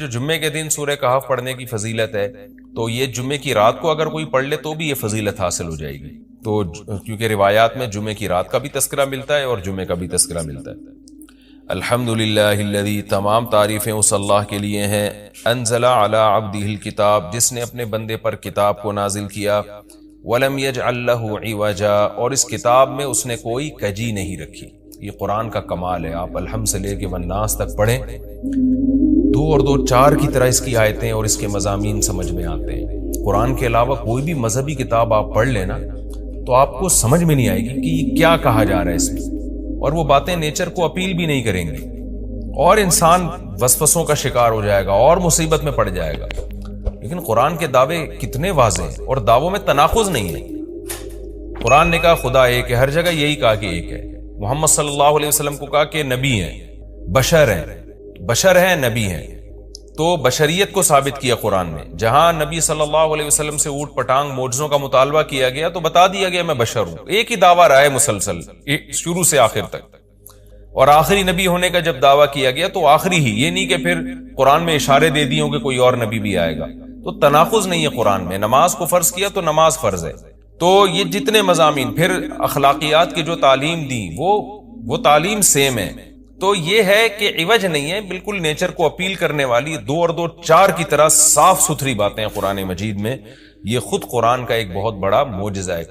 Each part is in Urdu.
جو جمعے کے دن سورہ کہف پڑھنے کی فضیلت ہے، تو یہ جمعے کی رات کو اگر کوئی پڑھ لے تو بھی یہ فضیلت حاصل ہو جائے گی۔ تو کیونکہ روایات میں جمعے کی رات کا بھی تذکرہ ملتا ہے اور جمعے کا بھی تذکرہ ملتا ہے۔ الحمدللہ الذی، تمام تعریفیں اس اللہ کے لیے ہیں، انزل علی عبدہ الکتاب، جس نے اپنے بندے پر کتاب کو نازل کیا، ولم یجعل لہ عوجا، اور اس کتاب میں اس نے کوئی کجی نہیں رکھی۔ یہ قرآن کا کمال ہے۔ آپ الحمد سے لے کے والناس تک پڑھیں، دو اور دو چار کی طرح اس کی آیتیں اور اس کے مضامین سمجھ میں آتے ہیں۔ قرآن کے علاوہ کوئی بھی مذہبی کتاب آپ پڑھ لینا تو آپ کو سمجھ میں نہیں آئے گی کہ یہ کیا کہا جا رہا ہے اس میں، اور وہ باتیں نیچر کو اپیل بھی نہیں کریں گی، اور انسان وسوسوں کا شکار ہو جائے گا اور مصیبت میں پڑ جائے گا۔ لیکن قرآن کے دعوے کتنے واضح ہیں، اور دعووں میں تناقض نہیں ہے۔ قرآن نے کہا خدا ایک ہے، ہر جگہ یہی کہا کہ ایک ہے۔ محمد صلی اللہ علیہ وسلم کو کہا کہ نبی ہیں، بشر ہیں، نبی ہیں، تو بشریت کو ثابت کیا قرآن میں۔ جہاں نبی صلی اللہ علیہ وسلم سے اوٹ پٹانگ معجزوں کا مطالبہ کیا گیا تو بتا دیا گیا میں بشر ہوں۔ ایک ہی دعویٰ رہا ہے مسلسل شروع سے آخر تک، اور آخری نبی ہونے کا جب دعویٰ کیا گیا تو آخری ہی، یہ نہیں کہ پھر قرآن میں اشارے دے دیے ہوں کہ کوئی اور نبی بھی آئے گا۔ تو تناقض نہیں ہے قرآن میں۔ نماز کو فرض کیا تو نماز فرض ہے۔ تو یہ جتنے مضامین، پھر اخلاقیات کی جو تعلیم دی وہ تعلیم سیم ہے۔ تو یہ ہے کہ عوج نہیں ہے، بالکل نیچر کو اپیل کرنے والی دو اور دو چار کی طرح صاف ستھری باتیں قرآن مجید میں۔ یہ خود قرآن کا ایک بہت بڑا معجزہ ہے۔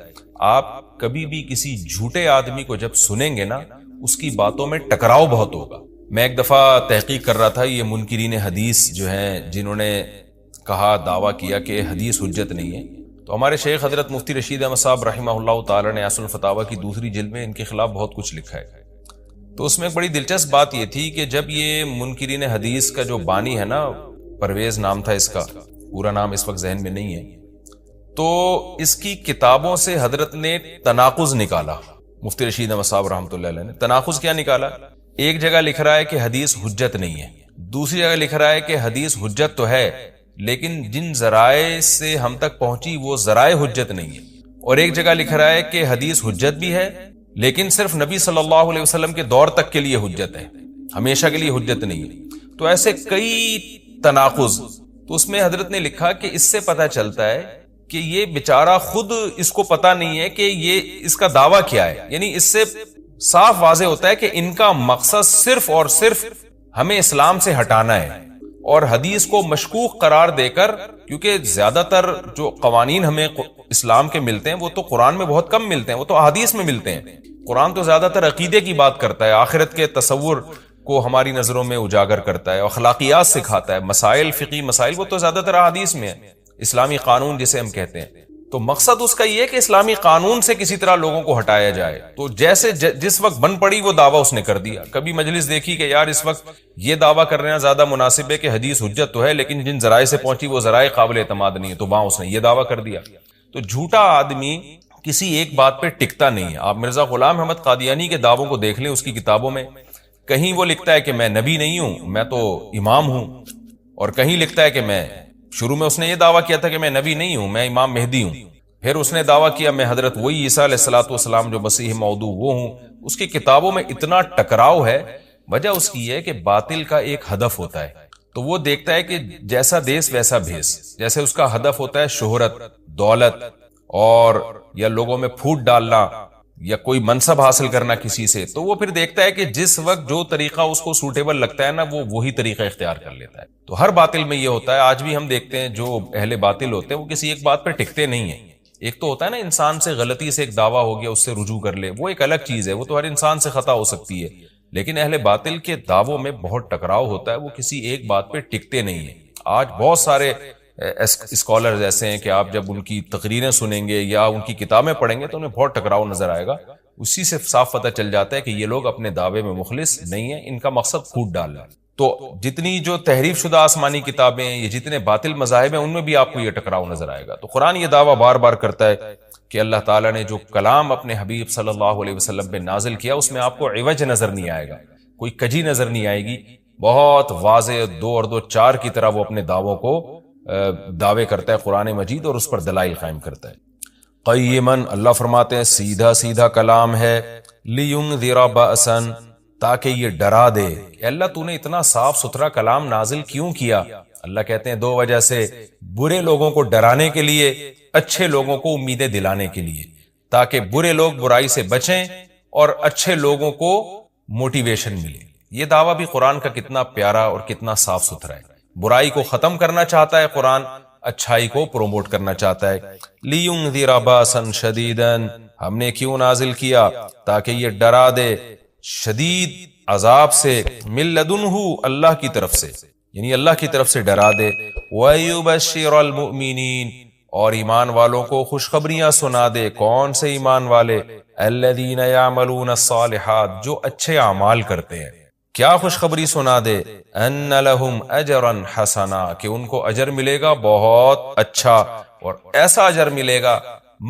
آپ کبھی بھی کسی جھوٹے آدمی کو جب سنیں گے نا، اس کی باتوں میں ٹکراؤ بہت ہوگا۔ میں ایک دفعہ تحقیق کر رہا تھا، یہ منکرین حدیث جو ہیں، جنہوں نے کہا، دعویٰ کیا کہ حدیث حجت نہیں ہے، تو ہمارے شیخ حضرت مفتی رشید احمد صاحب رحمہ اللہ تعالی نے اصل الفتاوی کی دوسری جلد میں ان کے خلاف بہت کچھ لکھا ہے۔ تو اس میں ایک بڑی دلچسپ بات یہ تھی کہ جب یہ منکرین حدیث کا جو بانی ہے نا، پرویز نام تھا اس کا، پورا نام اس وقت ذہن میں نہیں ہے، تو اس کی کتابوں سے حضرت نے تناقض نکالا۔ مفتی رشید احمد صاحب رحمۃ اللہ علیہ نے تناقض کیا نکالا؟ ایک جگہ لکھ رہا ہے کہ حدیث حجت نہیں ہے، دوسری جگہ لکھ رہا ہے کہ حدیث حجت تو ہے لیکن جن ذرائع سے ہم تک پہنچی وہ ذرائع حجت نہیں ہے، اور ایک جگہ لکھ رہا ہے کہ حدیث حجت بھی ہے لیکن صرف نبی صلی اللہ علیہ وسلم کے دور تک کے لیے حجت ہے، ہمیشہ کے لیے حجت نہیں ہے۔ تو ایسے کئی تناقض۔ تو اس میں حضرت نے لکھا کہ اس سے پتہ چلتا ہے کہ یہ بیچارہ خود اس کو پتہ نہیں ہے کہ یہ اس کا دعویٰ کیا ہے، یعنی اس سے صاف واضح ہوتا ہے کہ ان کا مقصد صرف اور صرف ہمیں اسلام سے ہٹانا ہے، اور حدیث کو مشکوک قرار دے کر، کیونکہ زیادہ تر جو قوانین ہمیں اسلام کے ملتے ہیں وہ تو قرآن میں بہت کم ملتے ہیں، وہ تو احادیث میں ملتے ہیں۔ قرآن تو زیادہ تر عقیدے کی بات کرتا ہے، آخرت کے تصور کو ہماری نظروں میں اجاگر کرتا ہے، اخلاقیات سکھاتا ہے، مسائل، فقہی مسائل، وہ تو زیادہ تر احادیث میں ہے، اسلامی قانون جسے ہم کہتے ہیں۔ تو مقصد اس کا یہ ہے کہ اسلامی قانون سے کسی طرح لوگوں کو ہٹایا جائے۔ تو جیسے جس وقت بن پڑی وہ دعویٰ اس نے کر دیا۔ کبھی مجلس دیکھی کہ یار اس وقت یہ دعویٰ کرنا زیادہ مناسب ہے کہ حدیث حجت تو ہے لیکن جن ذرائع سے پہنچی وہ ذرائع قابل اعتماد نہیں ہے، تو وہاں اس نے یہ دعویٰ کر دیا۔ تو جھوٹا آدمی کسی ایک بات پہ ٹکتا نہیں ہے۔ آپ مرزا غلام احمد قادیانی کے دعووں کو دیکھ لیں، اس کی کتابوں میں کہیں وہ لکھتا ہے کہ میں نبی نہیں ہوں، میں تو امام ہوں، اور کہیں لکھتا ہے کہ میں، شروع میں اس نے یہ دعویٰ کیا تھا کہ میں نبی نہیں ہوں، میں امام مہدی ہوں، پھر اس نے دعویٰ کیا میں حضرت وہی عیسیٰ علیہ الصلوۃ والسلام جو مسیح موعود وہ ہوں۔ اس کی کتابوں میں اتنا ٹکراؤ ہے، وجہ اس کی ہے کہ باطل کا ایک ہدف ہوتا ہے، تو وہ دیکھتا ہے کہ جیسا دیس ویسا بھیس۔ جیسے اس کا ہدف ہوتا ہے شہرت، دولت، اور یا لوگوں میں پھوٹ ڈالنا، یا کوئی منصب حاصل کرنا کسی سے، تو وہ پھر دیکھتا ہے کہ جس وقت جو طریقہ اس کو سوٹیبل لگتا ہے نا، وہ وہی طریقہ اختیار کر لیتا ہے۔ تو ہر باطل میں یہ ہوتا ہے۔ آج بھی ہم دیکھتے ہیں جو اہل باطل ہوتے ہیں وہ کسی ایک بات پہ ٹکتے نہیں ہیں۔ ایک تو ہوتا ہے نا انسان سے غلطی سے ایک دعویٰ ہو گیا، اس سے رجوع کر لے، وہ ایک الگ چیز ہے، وہ تو ہر انسان سے خطا ہو سکتی ہے، لیکن اہل باطل کے دعووں میں بہت ٹکراؤ ہوتا ہے، وہ کسی ایک بات پہ ٹکتے نہیں ہیں۔ آج بہت سارے اسکالرز ایسے ہیں کہ آپ جب ان کی تقریریں سنیں گے یا ان کی کتابیں پڑھیں گے تو انہیں بہت ٹکراؤ نظر آئے گا۔ اسی سے صاف پتہ چل جاتا ہے کہ یہ لوگ اپنے دعوے میں مخلص نہیں ہیں، ان کا مقصد پھوٹ ڈالنا ہے۔ تو جتنی جو تحریف شدہ آسمانی کتابیں ہیں، یہ جتنے باطل مذاہب ہیں، ان میں بھی آپ کو یہ ٹکراؤ نظر آئے گا۔ تو قرآن یہ دعویٰ بار بار کرتا ہے کہ اللہ تعالیٰ نے جو کلام اپنے حبیب صلی اللہ علیہ وسلم پہ نازل کیا، اس میں آپ کو عوج نظر نہیں آئے گا، کوئی کجی نظر نہیں آئے گی، بہت واضح دو اور دو چار کی طرح وہ اپنے دعووں کو دعوے کرتا ہے قرآن مجید، اور اس پر دلائل قائم کرتا ہے۔ قیماً، اللہ فرماتے ہیں سیدھا سیدھا کلام ہے، لینذر بأسا، تاکہ یہ ڈرا دے کہ اللہ تو نے اتنا صاف ستھرا کلام نازل کیوں کیا. اللہ کہتے ہیں دو وجہ سے، برے لوگوں کو ڈرانے کے لیے، اچھے لوگوں کو امیدیں دلانے کے لیے، تاکہ برے لوگ برائی سے بچیں اور اچھے لوگوں کو موٹیویشن ملے. یہ دعویٰ بھی قرآن کا کتنا پیارا اور کتنا صاف ستھرا ہے. برائی کو ختم کرنا چاہتا ہے قرآن، اچھائی کو پروموٹ کرنا چاہتا ہے. لِيُنذِرَ بَأْسًا شَدِيدًا، ہم نے کیوں نازل کیا؟ تاکہ یہ ڈرا دے شدید عذاب سے، مِن لَدُنْهُ، اللہ کی طرف سے، یعنی اللہ کی طرف سے ڈرا دے. وَيُبَشِّرَ الْمُؤْمِنِينَ، اور ایمان والوں کو خوشخبریاں سنا دے. کون سے ایمان والے؟ الَّذِينَ يَعْمَلُونَ الصَّالِحَاتِ، جو اچھے اعمال کرتے ہیں. کیا خوشخبری سنا دے؟ ان لہم اجرا حسنا، کہ ان کو اجر ملے گا بہت اچھا، اور ایسا اجر ملے گا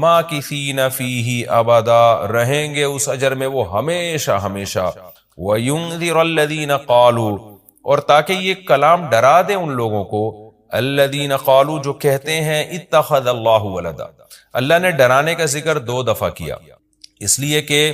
ماکثین فیہ ابدا، رہیں گے اس اجر میں وہ ہمیشہ ہمیشہ. وینذر الذین قالوا، اور تاکہ یہ کلام ڈرا دے ان لوگوں کو، الذین قالوا، جو کہتے ہیں اتخذ اللہ ولدا. اللہ نے ڈرانے کا ذکر 2 دفعہ کیا، اس لیے کہ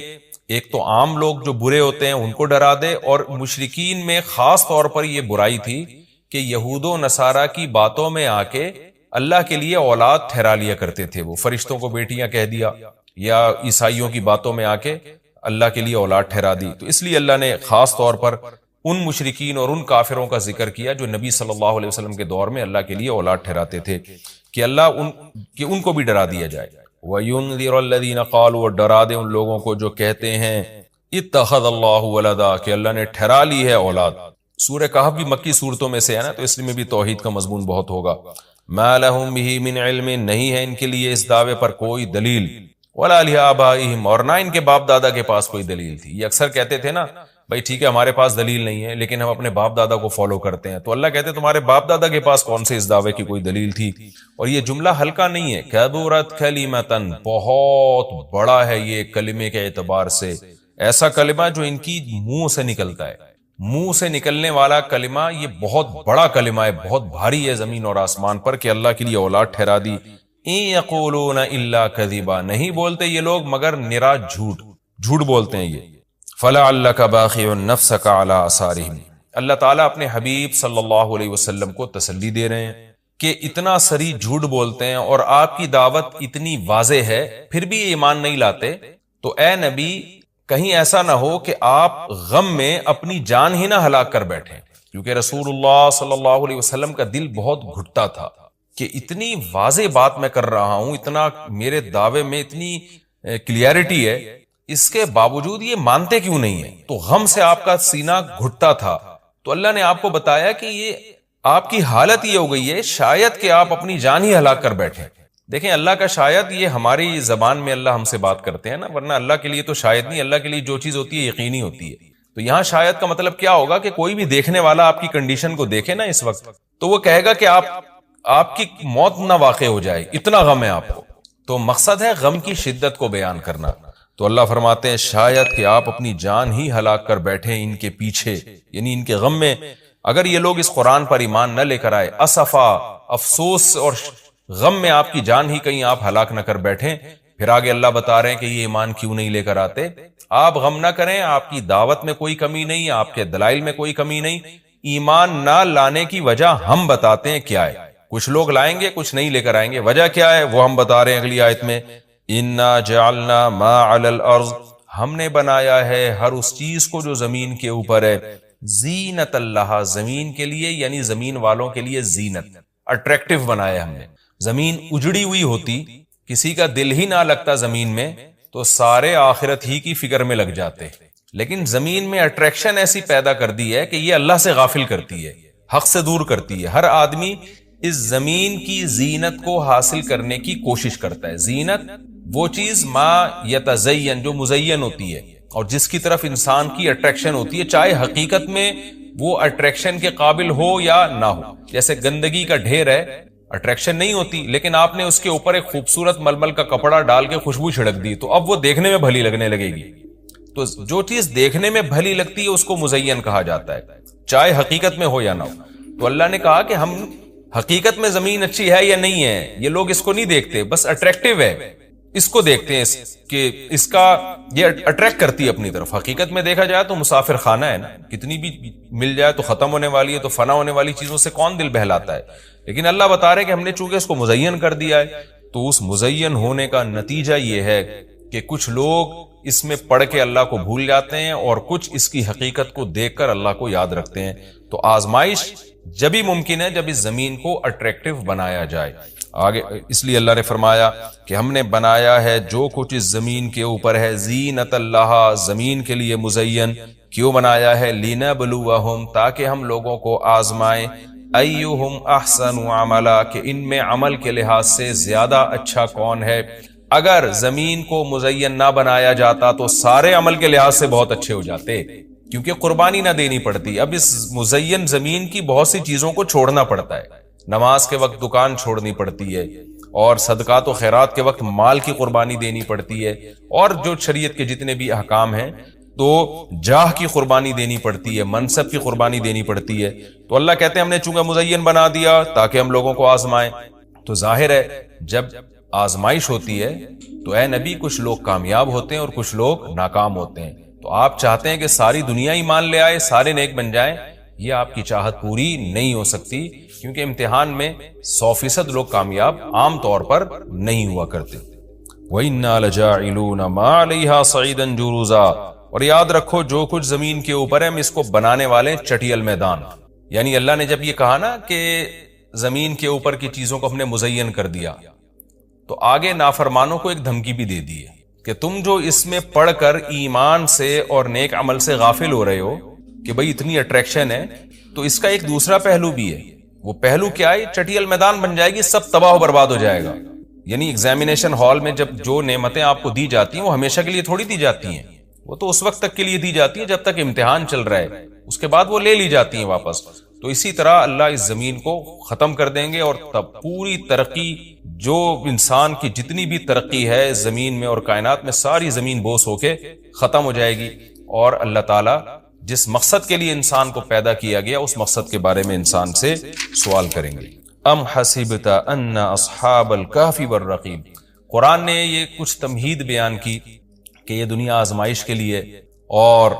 ایک تو عام لوگ جو برے ہوتے ہیں ان کو ڈرا دے، اور مشرکین میں خاص طور پر یہ برائی تھی کہ یہود و نصارہ کی باتوں میں آ کے اللہ کے لیے اولاد ٹھہرا لیا کرتے تھے. وہ فرشتوں کو بیٹیاں کہہ دیا، یا عیسائیوں کی باتوں میں آ کے اللہ کے لیے اولاد ٹھہرا دی. تو اس لیے اللہ نے خاص طور پر ان مشرکین اور ان کافروں کا ذکر کیا جو نبی صلی اللہ علیہ وسلم کے دور میں اللہ کے لیے اولاد ٹھہراتے تھے، کہ اللہ ان کو بھی ڈرا دیا جائے. وَيُنذِرَ الَّذِينَ قَالُوا، اور ڈرا دے ان لوگوں کو جو کہتے ہیں اتخذ اللہ ولدا، کہ اللہ نے ٹھہرا لی ہے اولاد. سورہ کہف بھی مکی صورتوں میں سے ہے نا، تو اس میں بھی توحید کا مضمون بہت ہوگا. مَا لَهُم بِهِ مِنْ عِلْمٍ، نہیں ہے ان کے لیے اس دعوے پر کوئی دلیل. وَلَا لِآبَائِهِمْ، اور نہ ان کے باپ دادا کے پاس کوئی دلیل تھی. یہ اکثر کہتے تھے نا بھائی ٹھیک ہے ہمارے پاس دلیل نہیں ہے لیکن ہم اپنے باپ دادا کو فالو کرتے ہیں. تو اللہ کہتے تمہارے باپ دادا کے پاس کون سے اس دعوے کی کوئی دلیل تھی؟ اور یہ جملہ ہلکا نہیں ہے. کبرت کلمتن، بہت بڑا ہے یہ کلمے کے اعتبار سے. ایسا کلمہ جو ان کی منہ سے نکلتا ہے، منہ سے نکلنے والا کلمہ، یہ بہت بڑا کلمہ ہے، بہت بھاری ہے زمین اور آسمان پر، کہ اللہ کے لیے اولاد ٹھہرا دی. ان یقولون الا کذبا، نہیں بولتے یہ لوگ مگر نرا جھوٹ بولتے ہیں یہ. فلعلک باخع نفسک علی آثارہم، اللہ تعالیٰ اپنے حبیب صلی اللہ علیہ وسلم کو تسلی دے رہے ہیں کہ اتنا سری جھوٹ بولتے ہیں اور آپ کی دعوت اتنی واضح ہے پھر بھی ایمان نہیں لاتے. تو اے نبی کہیں ایسا نہ ہو کہ آپ غم میں اپنی جان ہی نہ ہلاک کر بیٹھیں، کیونکہ رسول اللہ صلی اللہ علیہ وسلم کا دل بہت گھٹتا تھا کہ اتنی واضح بات میں کر رہا ہوں، اتنا میرے دعوے میں اتنی کلیئرٹی ہے، اس کے باوجود یہ مانتے کیوں نہیں ہیں. تو غم سے آپ کا سینہ گھٹتا تھا. تو اللہ نے آپ کو بتایا کہ یہ آپ کی حالت یہ ہو گئی ہے شاید کہ آپ اپنی جان ہی ہلاک کر بیٹھیں. دیکھیں اللہ کا شاید یہ ہماری زبان میں اللہ ہم سے بات کرتے ہیں نا، ورنہ اللہ کے لیے تو شاید نہیں، اللہ کے لیے جو چیز ہوتی ہے یقینی ہوتی ہے. تو یہاں شاید کا مطلب کیا ہوگا کہ کوئی بھی دیکھنے والا آپ کی کنڈیشن کو دیکھے نا اس وقت، تو وہ کہے گا کہ آپ کی موت نہ واقع ہو جائے، اتنا غم ہے آپ کو. تو مقصد ہے غم کی شدت کو بیان کرنا. تو اللہ فرماتے ہیں شاید کہ آپ اپنی جان ہی ہلاک کر بیٹھیں ان کے پیچھے، یعنی ان کے غم میں. اگر یہ لوگ اس قرآن پر ایمان نہ لے کر آئے، اسفا، افسوس اور غم میں آپ کی جان ہی کہیں آپ ہلاک نہ کر بیٹھیں. پھر آگے اللہ بتا رہے ہیں کہ یہ ایمان کیوں نہیں لے کر آتے. آپ غم نہ کریں، آپ کی دعوت میں کوئی کمی نہیں، آپ کے دلائل میں کوئی کمی نہیں. ایمان نہ لانے کی وجہ ہم بتاتے ہیں کیا ہے. کچھ لوگ لائیں گے، کچھ نہیں لے کر آئیں گے. وجہ کیا ہے وہ ہم بتا رہے ہیں اگلی آیت میں. انا جعلنا ما علی الارض، ہم نے بنایا ہے ہر اس چیز کو جو زمین کے اوپر ہے، زینت اللہ، زمین کے لیے، یعنی زمین والوں کے لیے زینت، اٹریکٹیو بنایا ہم نے. زمین اجڑی ہوئی ہوتی، کسی کا دل ہی نہ لگتا زمین میں، تو سارے آخرت ہی کی فکر میں لگ جاتے. لیکن زمین میں اٹریکشن ایسی پیدا کر دی ہے کہ یہ اللہ سے غافل کرتی ہے، حق سے دور کرتی ہے. ہر آدمی اس زمین کی زینت کو حاصل کرنے کی کوشش کرتا ہے. زینت وہ چیز ما یتزین، جو مزین ہوتی ہے اور جس کی طرف انسان کی اٹریکشن ہوتی ہے، چاہے حقیقت میں وہ اٹریکشن کے قابل ہو یا نہ ہو. جیسے گندگی کا ڈھیر ہے، اٹریکشن نہیں ہوتی، لیکن آپ نے اس کے اوپر ایک خوبصورت ململ کا کپڑا ڈال کے خوشبو چھڑک دی تو اب وہ دیکھنے میں بھلی لگنے لگے گی. تو جو چیز دیکھنے میں بھلی لگتی ہے اس کو مزین کہا جاتا ہے، چاہے حقیقت میں ہو یا نہ ہو. تو اللہ نے کہا کہ ہم حقیقت میں زمین اچھی ہے یا نہیں ہے، یہ لوگ اس کو نہیں دیکھتے، بس اٹریکٹیو ہے. اس کو دیکھتے ہیں کہ اس کا یہ اٹریکٹ کرتی ہے اپنی طرف. حقیقت میں دیکھا جائے تو مسافر خانہ ہے نا, کتنی بھی مل جائے تو ختم ہونے والی ہے, تو فنا ہونے والی چیزوں سے کون دل بہلاتا ہے. لیکن اللہ بتا رہے کہ ہم نے چونکہ اس کو مزین کر دیا ہے, تو اس مزین ہونے کا نتیجہ یہ ہے کہ کچھ لوگ اس میں پڑھ کے اللہ کو بھول جاتے ہیں اور کچھ اس کی حقیقت کو دیکھ کر اللہ کو یاد رکھتے ہیں. تو آزمائش جبھی ممکن ہے جب اس زمین کو اٹریکٹیو بنایا جائے. آگے اس لیے اللہ نے فرمایا کہ ہم نے بنایا ہے جو کچھ اس زمین کے اوپر ہے زینت اللہ, زمین کے لیے مزین. کیوں بنایا ہے؟ لنبلوہم, تاکہ ہم لوگوں کو آزمائیں, ایہم احسن عملا, کہ ان میں عمل کے لحاظ سے زیادہ اچھا کون ہے. اگر زمین کو مزین نہ بنایا جاتا تو سارے عمل کے لحاظ سے بہت اچھے ہو جاتے, کیونکہ قربانی نہ دینی پڑتی. اب اس مزین زمین کی بہت سی چیزوں کو چھوڑنا پڑتا ہے. نماز کے وقت دکان چھوڑنی پڑتی ہے, اور صدقات و خیرات کے وقت مال کی قربانی دینی پڑتی ہے, اور جو شریعت کے جتنے بھی احکام ہیں تو جاہ کی قربانی دینی پڑتی ہے, منصب کی قربانی دینی پڑتی ہے. تو اللہ کہتے ہیں ہم نے چونکہ مزین بنا دیا تاکہ ہم لوگوں کو آزمائیں. تو ظاہر ہے جب آزمائش ہوتی ہے تو اے نبی کچھ لوگ کامیاب ہوتے ہیں اور کچھ لوگ ناکام ہوتے ہیں. تو آپ چاہتے ہیں کہ ساری دنیا ایمان لے آئے, سارے نیک بن جائیں, یہ آپ کی چاہت پوری نہیں ہو سکتی, کیونکہ امتحان میں 100% لوگ کامیاب عام طور پر نہیں ہوا کرتے. وَإِنَّا لَجَاعِلُونَ مَا عَلَيْهَا صَعِيدًا جُرُوزًا, اور یاد رکھو جو کچھ زمین کے اوپر ہے ہم اس کو بنانے والے چٹیل میدان. یعنی اللہ نے جب یہ کہا نا کہ زمین کے اوپر کی چیزوں کو ہم نے مزین کر دیا, تو آگے نافرمانوں کو ایک دھمکی بھی دے دی ہے کہ تم جو اس میں پڑھ کر ایمان سے اور نیک عمل سے غافل ہو رہے ہو کہ بھئی اتنی اٹریکشن ہے, تو اس کا ایک دوسرا پہلو بھی ہے. وہ پہلو کیا ہے؟ چٹیل میدان بن جائے گی, سب تباہ و برباد ہو جائے گا. یعنی ایگزامینیشن ہال میں جب جو نعمتیں آپ کو دی جاتی ہیں وہ ہمیشہ کے لیے تھوڑی دی جاتی ہیں, وہ تو اس وقت تک کے لیے دی جاتی ہیں جب تک امتحان چل رہا ہے, اس کے بعد وہ لے لی جاتی ہیں واپس. تو اسی طرح اللہ اس زمین کو ختم کر دیں گے, اور تب پوری ترقی, جو انسان کی جتنی بھی ترقی ہے زمین میں اور کائنات میں, ساری زمین بوس ہو کے ختم ہو جائے گی. اور اللہ تعالیٰ جس مقصد کے لیے انسان کو پیدا کیا گیا اس مقصد کے بارے میں انسان سے سوال کریں گے. ام حسبت ان اصحاب الکہف والرقیم, قرآن نے یہ کچھ تمہید بیان کی کہ یہ دنیا آزمائش کے لیے اور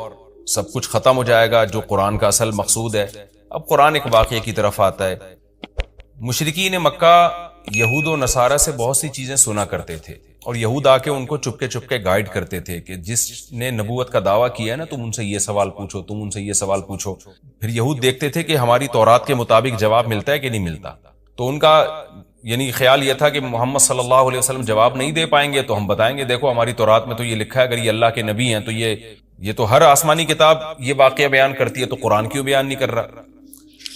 سب کچھ ختم ہو جائے گا, جو قرآن کا اصل مقصود ہے. اب قرآن ایک واقعے کی طرف آتا ہے. مشرکین مکہ یہود و نصارہ سے بہت سی چیزیں سنا کرتے تھے, اور یہود آ کے ان کو چپکے چپکے گائیڈ کرتے تھے کہ جس نے نبوت کا دعویٰ کیا نا تم ان سے یہ سوال پوچھو, تم ان سے یہ سوال پوچھو. پھر یہود دیکھتے تھے کہ ہماری تورات کے مطابق جواب ملتا ہے کہ نہیں ملتا. تو ان کا یعنی خیال یہ تھا کہ محمد صلی اللہ علیہ وسلم جواب نہیں دے پائیں گے تو ہم بتائیں گے دیکھو ہماری تورات میں تو یہ لکھا ہے, اگر یہ اللہ کے نبی ہیں تو یہ تو ہر آسمانی کتاب یہ واقعہ بیان کرتی ہے, تو قرآن کیوں بیان نہیں کر رہا.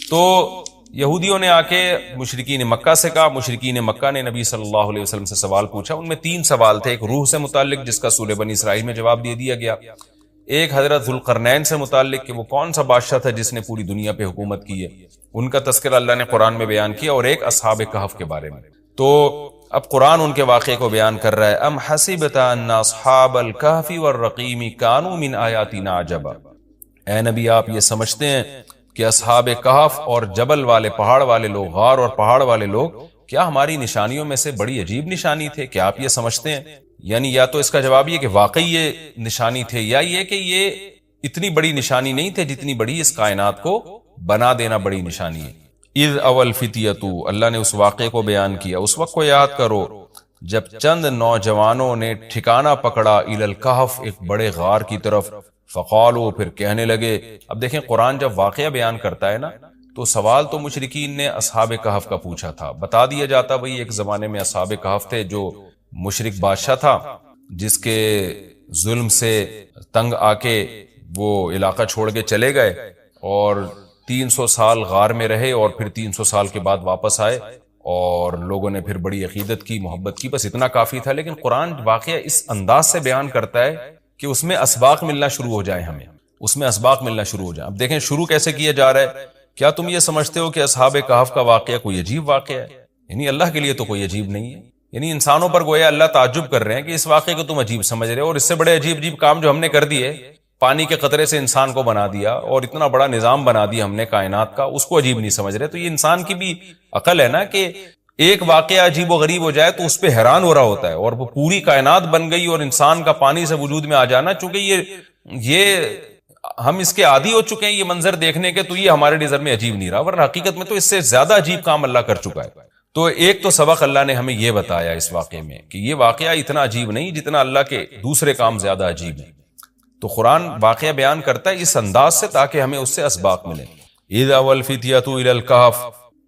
تو یہودیوں نے آ کے مشرکین مکہ سے کہا, مشرکین مکہ نے نبی صلی اللہ علیہ وسلم سے سوال پوچھا. ان میں 3 سوال تھے. ایک روح سے متعلق جس کا سورہ بنی اسرائیل میں جواب دے دیا گیا, ایک حضرت ذوالقرنین سے متعلق کہ وہ کون سا بادشاہ تھا جس نے پوری دنیا پہ حکومت کی ہے, ان کا تذکرہ اللہ نے قرآن میں بیان کیا, اور ایک اصحاب کہف کے بارے میں. تو اب قرآن ان کے واقعے کو بیان کر رہا ہے. ام حسبت ان اصحاب الکہف والرقیم کانوا من آیاتنا عجبا, اے نبی آپ یہ سمجھتے ہیں کہ اصحاب کہف اور جبل والے, پہاڑ والے لوگ, غار اور پہاڑ والے لوگ کیا ہماری نشانیوں میں سے بڑی عجیب نشانی تھے؟ کیا آپ یہ سمجھتے ہیں؟ یعنی یا تو اس کا جواب یہ کہ واقعی یہ نشانی تھے, یا یہ کہ یہ اتنی بڑی نشانی نہیں تھے جتنی بڑی اس کائنات کو بنا دینا بڑی نشانی ہے. اذ اول فتیتو, اللہ نے اس واقعے کو بیان کیا, اس وقت کو یاد کرو جب چند نوجوانوں نے ٹھکانہ پکڑا الی الکہف, ایک بڑے غار کی طرف, فقالو, پھر کہنے لگے. اب دیکھیں قرآن جب واقعہ بیان کرتا ہے نا تو سوال تو مشرکین نے اصحاب کہف کا پوچھا تھا, بتا دیا جاتا بھئی ایک زمانے میں اصحاب کہف تھے جو مشرک بادشاہ تھا جس کے ظلم سے تنگ آ کے وہ علاقہ چھوڑ کے چلے گئے, اور 300 سال غار میں رہے, اور پھر 300 سال کے بعد واپس آئے, اور لوگوں نے پھر بڑی عقیدت کی, محبت کی, بس اتنا کافی تھا. لیکن قرآن واقعہ اس انداز سے بیان کرتا ہے کہ اس میں اسباق ملنا شروع ہو جائیں, ہمیں اس میں اسباق ملنا شروع ہو جائیں. اب دیکھیں شروع کیسے کیا جا رہا ہے. کیا تم یہ سمجھتے ہو کہ اصحاب کہف کا واقعہ کوئی عجیب واقعہ ہے؟ یعنی اللہ کے لیے تو کوئی عجیب نہیں ہے. یعنی انسانوں پر گویا اللہ تعجب کر رہے ہیں کہ اس واقعے کو تم عجیب سمجھ رہے ہو, اور اس سے بڑے عجیب عجیب کام جو ہم نے کر دیے, پانی کے قطرے سے انسان کو بنا دیا, اور اتنا بڑا نظام بنا دیا ہم نے کائنات کا, اس کو عجیب نہیں سمجھ رہے. تو یہ انسان کی بھی عقل ہے نا کہ ایک واقعہ عجیب و غریب ہو جائے تو اس پہ حیران ہو رہا ہوتا ہے، اور وہ پوری کائنات بن گئی اور انسان کا پانی سے وجود میں آ جانا، چونکہ یہ ہم اس کے عادی ہو چکے ہیں یہ منظر دیکھنے کے، تو یہ ہمارے نظر میں عجیب نہیں رہا، ورنہ حقیقت میں تو اس سے زیادہ عجیب کام اللہ کر چکا ہے۔ تو ایک تو سبق اللہ نے ہمیں یہ بتایا اس واقعے میں کہ یہ واقعہ اتنا عجیب نہیں جتنا اللہ کے دوسرے کام زیادہ عجیب ہیں۔ تو قرآن واقعہ بیان کرتا ہے اس انداز سے تاکہ ہمیں اس سے اسباق ملیں۔ اذا والفتیۃ الی الکہف،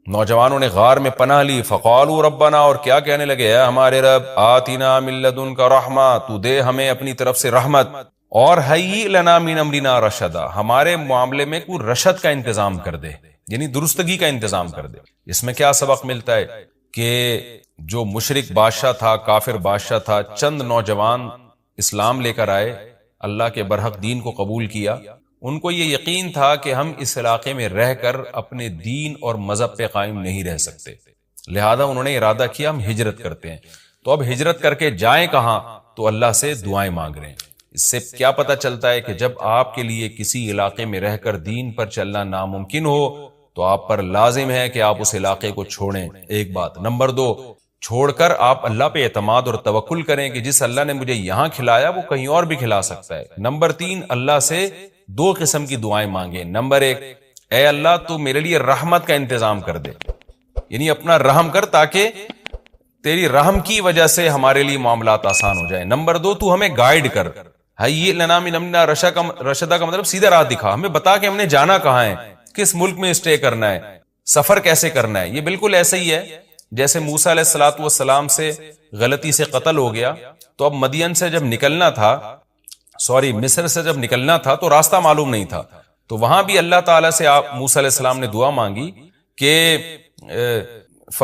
نوجوانوں نے غار میں پناہ لی، فقالوا ربنا، اور کیا کہنے لگے، اے ہمارے رب، آتنا من لدنک رحمہ، تو دے ہمیں اپنی طرف سے رحمت، اور ہیئ لنا من امرنا رشدا، ہمارے معاملے میں کوئی رشد کا انتظام کر دے، یعنی درستگی کا انتظام کر دے۔ اس میں کیا سبق ملتا ہے کہ جو مشرک بادشاہ تھا، کافر بادشاہ تھا، چند نوجوان اسلام لے کر آئے، اللہ کے برحق دین کو قبول کیا، ان کو یہ یقین تھا کہ ہم اس علاقے میں رہ کر اپنے دین اور مذہب پہ قائم نہیں رہ سکتے، لہذا انہوں نے ارادہ کیا ہم ہجرت کرتے ہیں۔ تو اب ہجرت کر کے جائیں کہاں؟ تو اللہ سے دعائیں مانگ رہے ہیں۔ اس سے کیا پتہ چلتا ہے کہ جب آپ کے لیے کسی علاقے میں رہ کر دین پر چلنا ناممکن ہو تو آپ پر لازم ہے کہ آپ اس علاقے کو چھوڑیں، ایک بات۔ نمبر دو، چھوڑ کر آپ اللہ پہ اعتماد اور توکل کریں کہ جس اللہ نے مجھے یہاں کھلایا وہ کہیں اور بھی کھلا سکتا ہے۔ نمبر تین، اللہ سے دو قسم کی دعائیں مانگیں۔ نمبر ایک، اے اللہ تو میرے لیے رحمت کا انتظام کر دے، یعنی اپنا رحم کر تاکہ تیری رحم کی وجہ سے ہمارے لیے معاملات آسان ہو جائیں۔ نمبر دو، تو ہمیں گائیڈ کر، ہیئ لنا من امرنا رشدا کا مطلب سیدھا راہ دکھا، ہمیں بتا کہ ہم نے جانا کہاں ہے، کس ملک میں اسٹے کرنا ہے، سفر کیسے کرنا ہے۔ یہ بالکل ایسا ہی ہے جیسے موسیٰ علیہ الصلوۃ والسلام سے غلطی سے قتل ہو گیا، تو اب مدین سے جب نکلنا تھا، مصر سے جب نکلنا تھا تو راستہ معلوم نہیں تھا، تو وہاں بھی اللہ تعالیٰ سے موسیٰ علیہ السلام نے دعا مانگی کہ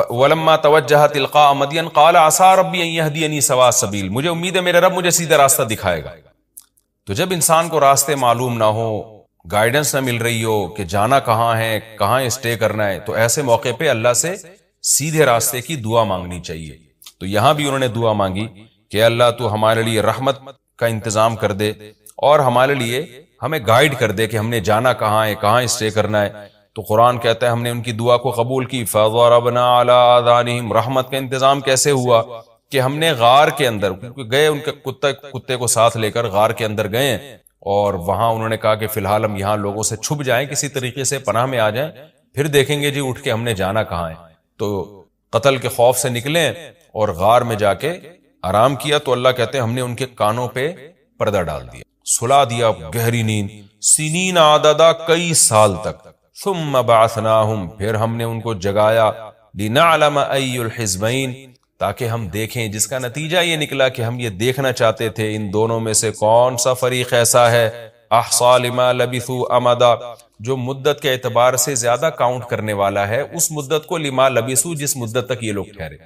وَلَمَّا تَوَجَّهَ تِلْقَاءَ مَدْيَنَ قَالَ عَسَىٰ رَبِّي أَن يَهْدِيَنِي سَوَاءَ السَّبِيلِ، مجھے امید ہے میرے رب مجھے سیدھا راستہ دکھائے گا۔ تو جب انسان کو راستے معلوم نہ ہو، گائیڈنس نہ مل رہی ہو کہ جانا کہاں ہے، کہاں اسٹے کرنا ہے، تو ایسے موقع پہ اللہ سے سیدھے راستے کی دعا مانگنی چاہیے۔ تو یہاں بھی انہوں نے دعا مانگی کہ اللہ تو ہمارے لیے رحمت کا انتظام کر دے اور ہمارے لیے ہمیں گائیڈ کر دے کہ ہم نے جانا کہاں ہے، کہاں اسٹے کرنا ہے۔ تو قرآن کہتا ہے ہم نے ان کی دعا کو قبول کی، فَضَرَبْنَا عَلَىٰ آذَانِهِمْ، رحمت کا انتظام کیسے ہوا کہ ہم نے غار کے اندر گئے، ان کے کتے کو ساتھ لے کر غار کے اندر گئے، اور وہاں انہوں نے کہا کہ فی الحال ہم یہاں لوگوں سے چھپ جائیں، کسی طریقے سے پناہ میں آ جائیں، پھر دیکھیں گے جی اٹھ کے ہم نے جانا کہاں ہے۔ تو قتل کے خوف سے نکلے اور غار میں جا کے آرام کیا، تو اللہ کہتے ہیں ہم نے ان کے کانوں پہ پردہ ڈال دیا، سلا دیا گہری نیند، سنین عددا، کئی سال تک، ثم بعثناہم، پھر ہم نے ان کو جگایا، لنعلم ای الحزبین، تاکہ ہم دیکھیں، جس کا نتیجہ یہ نکلا کہ ہم یہ دیکھنا چاہتے تھے ان دونوں میں سے کون سا فریق ایسا ہے احصیٰ لما لبثوا امدا، جو مدت کے اعتبار سے زیادہ کاؤنٹ کرنے والا ہے اس مدت کو، لما لبثوا، جس مدت تک یہ لوگ ٹھہرے۔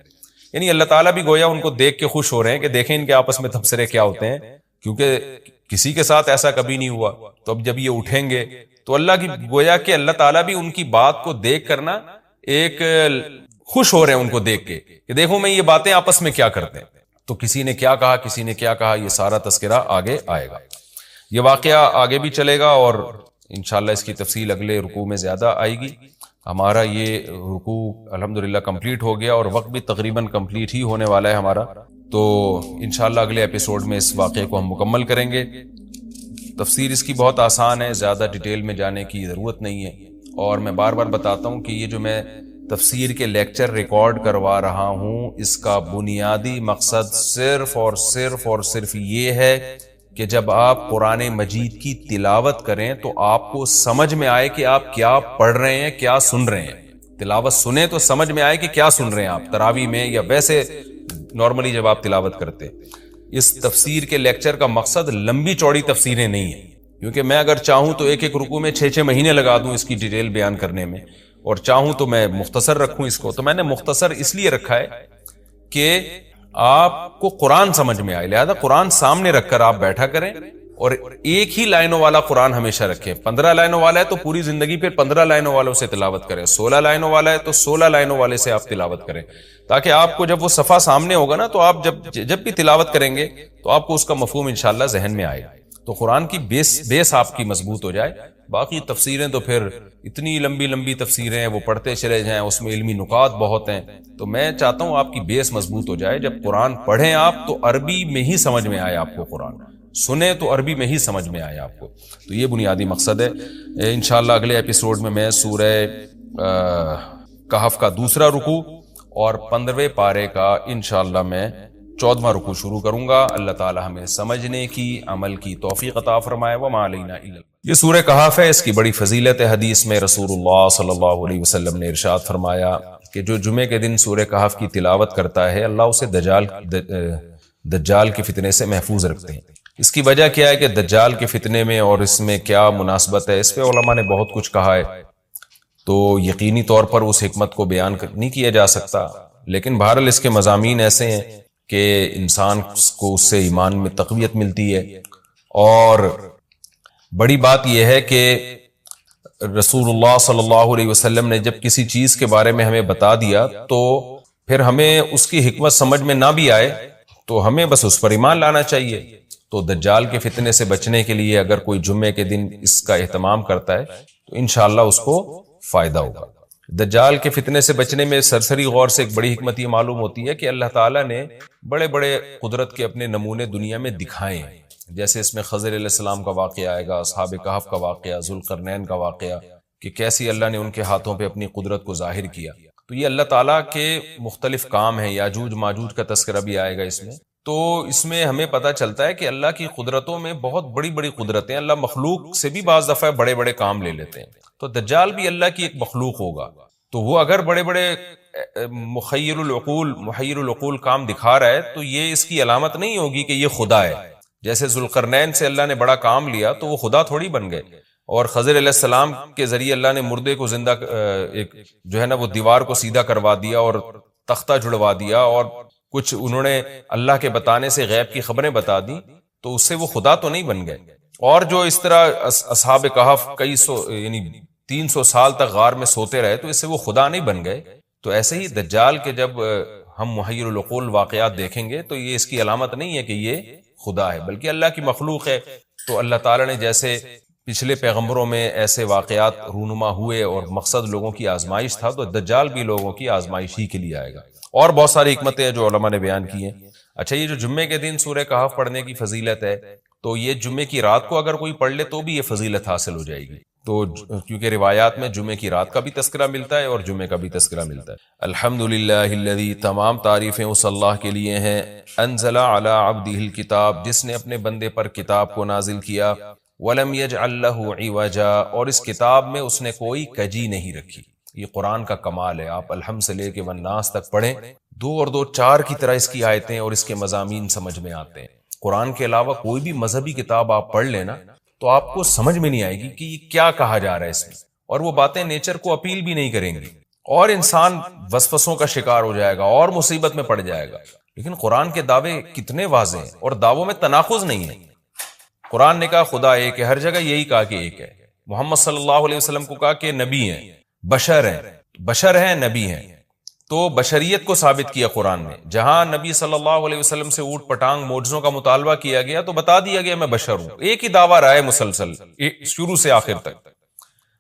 یعنی اللہ تعالیٰ بھی گویا ان کو دیکھ کے خوش ہو رہے ہیں کہ دیکھیں ان کے آپس میں تبصرے کیا ہوتے ہیں، کیونکہ کسی کے ساتھ ایسا کبھی نہیں ہوا۔ تو اب جب یہ اٹھیں گے تو اللہ کی گویا کہ اللہ تعالیٰ بھی ان کی بات کو دیکھ کرنا ایک خوش ہو رہے ہیں ان کو دیکھ کے کہ دیکھو میں یہ باتیں آپس میں کیا کرتے ہیں۔ تو کسی نے کیا کہا، کسی نے کیا کہا، یہ سارا تذکرہ آگے آئے گا۔ یہ واقعہ آگے بھی چلے گا اور انشاءاللہ اس کی تفصیل اگلے رکوع میں زیادہ آئے گی۔ ہمارا یہ رکوع الحمدللہ کمپلیٹ ہو گیا اور وقت بھی تقریباً کمپلیٹ ہی ہونے والا ہے ہمارا، تو انشاءاللہ اگلے ایپیسوڈ میں اس واقعے کو ہم مکمل کریں گے۔ تفسیر اس کی بہت آسان ہے، زیادہ ڈیٹیل میں جانے کی ضرورت نہیں ہے، اور میں بار بار بتاتا ہوں کہ یہ جو میں تفسیر کے لیکچر ریکارڈ کروا رہا ہوں، اس کا بنیادی مقصد صرف اور صرف یہ ہے کہ جب آپ قرآن مجید کی تلاوت کریں تو آپ کو سمجھ میں آئے کہ آپ کیا پڑھ رہے ہیں، کیا سن رہے ہیں۔ تلاوت سنیں تو سمجھ میں آئے کہ کیا سن رہے ہیں آپ، تراویح میں یا ویسے نارملی جب آپ تلاوت کرتے۔ اس تفسیر کے لیکچر کا مقصد لمبی چوڑی تفسیریں نہیں ہیں، کیونکہ میں اگر چاہوں تو ایک رکوع میں 6 مہینے لگا دوں اس کی ڈیٹیل بیان کرنے میں، اور چاہوں تو میں مختصر رکھوں اس کو۔ تو میں نے مختصر اس لیے رکھا ہے کہ آپ کو قرآن سمجھ میں آئے، لہذا قرآن سامنے رکھ کر آپ بیٹھا کریں، اور ایک ہی لائنوں والا قرآن ہمیشہ رکھیں۔ 15 لائنوں والا ہے تو پوری زندگی پھر 15 لائنوں والوں سے تلاوت کریں، 16 لائنوں والا ہے تو 16 لائنوں والے سے آپ تلاوت کریں، تاکہ آپ کو جب وہ صفحہ سامنے ہوگا نا تو آپ جب بھی تلاوت کریں گے تو آپ کو اس کا مفہوم انشاءاللہ ذہن میں آئے۔ تو قرآن کی بیس آپ کی مضبوط ہو جائے. باقی تفسیریں تو پھر اتنی لمبی لمبی تفسیریں ہیں، وہ پڑھتے چلے جائیں، اس میں علمی نکات بہت ہیں. تو میں چاہتا ہوں آپ کی بیس مضبوط ہو جائے. جب قرآن پڑھیں آپ تو عربی میں ہی سمجھ میں آئے آپ کو، قرآن سنیں تو عربی میں ہی سمجھ میں آئے آپ کو. تو یہ بنیادی مقصد ہے. انشاءاللہ اگلے ایپیسوڈ میں سورہ کہف کا دوسرا رکوع اور 15ویں پارے کا انشاءاللہ میں 14واں رکوع شروع کروں گا. اللہ تعالی ہمیں سمجھنے کی، عمل کی توفیق عطا فرمائے. وما علینا الا البلاغ. یہ سورہ کہف ہے، اس کی بڑی فضیلت ہے. حدیث میں رسول اللہ صلی اللہ علیہ وسلم نے ارشاد فرمایا کہ جو جمعے کے دن سورہ کہف کی تلاوت کرتا ہے اللہ اسے دجال کے فتنے سے محفوظ رکھتے ہیں. اس کی وجہ کیا ہے کہ دجال کے فتنے میں اور اس میں کیا مناسبت ہے، اس پہ علماء نے بہت کچھ کہا ہے. تو یقینی طور پر اس حکمت کو بیان نہیں کیا جا سکتا، لیکن بہرحال اس کے مضامین ایسے ہیں کہ انسان کو اس سے ایمان میں تقویت ملتی ہے. اور بڑی بات یہ ہے کہ رسول اللہ صلی اللہ علیہ وسلم نے جب کسی چیز کے بارے میں ہمیں بتا دیا تو پھر ہمیں اس کی حکمت سمجھ میں نہ بھی آئے تو ہمیں بس اس پر ایمان لانا چاہیے. تو دجال کے فتنے سے بچنے کے لیے اگر کوئی جمعے کے دن اس کا اہتمام کرتا ہے تو انشاءاللہ اس کو فائدہ ہوگا. دجال کے فتنے سے بچنے میں سرسری غور سے ایک بڑی حکمت یہ معلوم ہوتی ہے کہ اللہ تعالیٰ نے بڑے بڑے قدرت کے اپنے نمونے دنیا میں دکھائے ہیں. جیسے اس میں خضر علیہ السلام کا واقعہ آئے گا، اصحاب کہف کا واقعہ، ذوالقرنین کا واقعہ، کہ کیسی اللہ نے ان کے ہاتھوں پہ اپنی قدرت کو ظاہر کیا. تو یہ اللہ تعالیٰ کے مختلف کام ہیں. یاجوج ماجوج کا تذکرہ بھی آئے گا اس میں. تو اس میں ہمیں پتہ چلتا ہے کہ اللہ کی قدرتوں میں بہت بڑی بڑی قدرتیں. اللہ مخلوق سے بھی بعض دفعہ بڑے بڑے کام لے لیتے ہیں. تو دجال بھی اللہ کی ایک مخلوق ہوگا. تو وہ اگر بڑے بڑے محیر العقول کام دکھا رہا ہے تو یہ اس کی علامت نہیں ہوگی کہ یہ خدا ہے. جیسے ذوالقرنین سے اللہ نے بڑا کام لیا تو وہ خدا تھوڑی بن گئے. اور خضر علیہ السلام کے ذریعے اللہ نے مردے کو زندہ ایک جو ہے نا وہ دیوار کو سیدھا کروا دیا اور تختہ جڑوا دیا، اور کچھ انہوں نے اللہ کے بتانے سے غیب کی خبریں بتا دی. تو اس سے وہ خدا تو نہیں بن گئے. اور جو اس طرح اصحاب کہف کئی سو یعنی 300 سال تک غار میں سوتے رہے تو اس سے وہ خدا نہیں بن گئے. تو ایسے ہی دجال کے جب ہم محیر العقول واقعات دیکھیں گے تو یہ اس کی علامت نہیں ہے کہ یہ خدا ہے، بلکہ اللہ کی مخلوق ہے. تو اللہ تعالیٰ نے جیسے پچھلے پیغمبروں میں ایسے واقعات رونما ہوئے اور مقصد لوگوں کی آزمائش تھا، تو دجال بھی لوگوں کی آزمائش ہی کے لیے آئے گا. اور بہت ساری حکمتیں ہیں جو علماء نے بیان کی ہیں. اچھا، یہ جو جمعے کے دن سورہ کہف پڑھنے کی فضیلت ہے تو یہ جمعے کی رات کو اگر کوئی پڑھ لے تو بھی یہ فضیلت حاصل ہو جائے گی. تو کیونکہ روایات میں جمعے کی رات کا بھی تذکرہ ملتا ہے اور جمعے کا بھی تذکرہ ملتا ہے. الحمدللہ الذی، تمام تعریفیں اس اللہ کے لیے ہیں، انزل علی عبدہ الکتاب، جس نے اپنے بندے پر کتاب کو نازل کیا، ولم یجعل لہ عوجا، اور اس کتاب میں اس نے کوئی کجی نہیں رکھی. یہ قرآن کا کمال ہے. آپ الحمد سے لے کے والناس تک پڑھیں، 2 اور 2 4 کی طرح اس کی آیتیں اور اس کے مضامین سمجھ میں آتے ہیں. قرآن کے علاوہ کوئی بھی مذہبی کتاب آپ پڑھ لینا تو آپ کو سمجھ میں نہیں آئے گی کہ یہ کیا کہا جا رہا ہے اس میں، اور وہ باتیں نیچر کو اپیل بھی نہیں کریں گی اور انسان وسوسوں کا شکار ہو جائے گا اور مصیبت میں پڑ جائے گا. لیکن قرآن کے دعوے کتنے واضح ہیں اور دعووں میں تناقض نہیں ہے. قرآن نے کہا خدا ایک ہے، ہر جگہ یہی کہا کہ ایک ہے. محمد صلی اللہ علیہ وسلم کو کہا کہ نبی ہیں، بشر ہیں نبی ہیں. تو بشریت کو ثابت کیا قرآن نے. جہاں نبی صلی اللہ علیہ وسلم سے اوٹ پٹانگ معجزوں کا مطالبہ کیا گیا تو بتا دیا گیا میں بشر ہوں. ایک ہی دعویٰ رہا ہے مسلسل شروع سے آخر تک.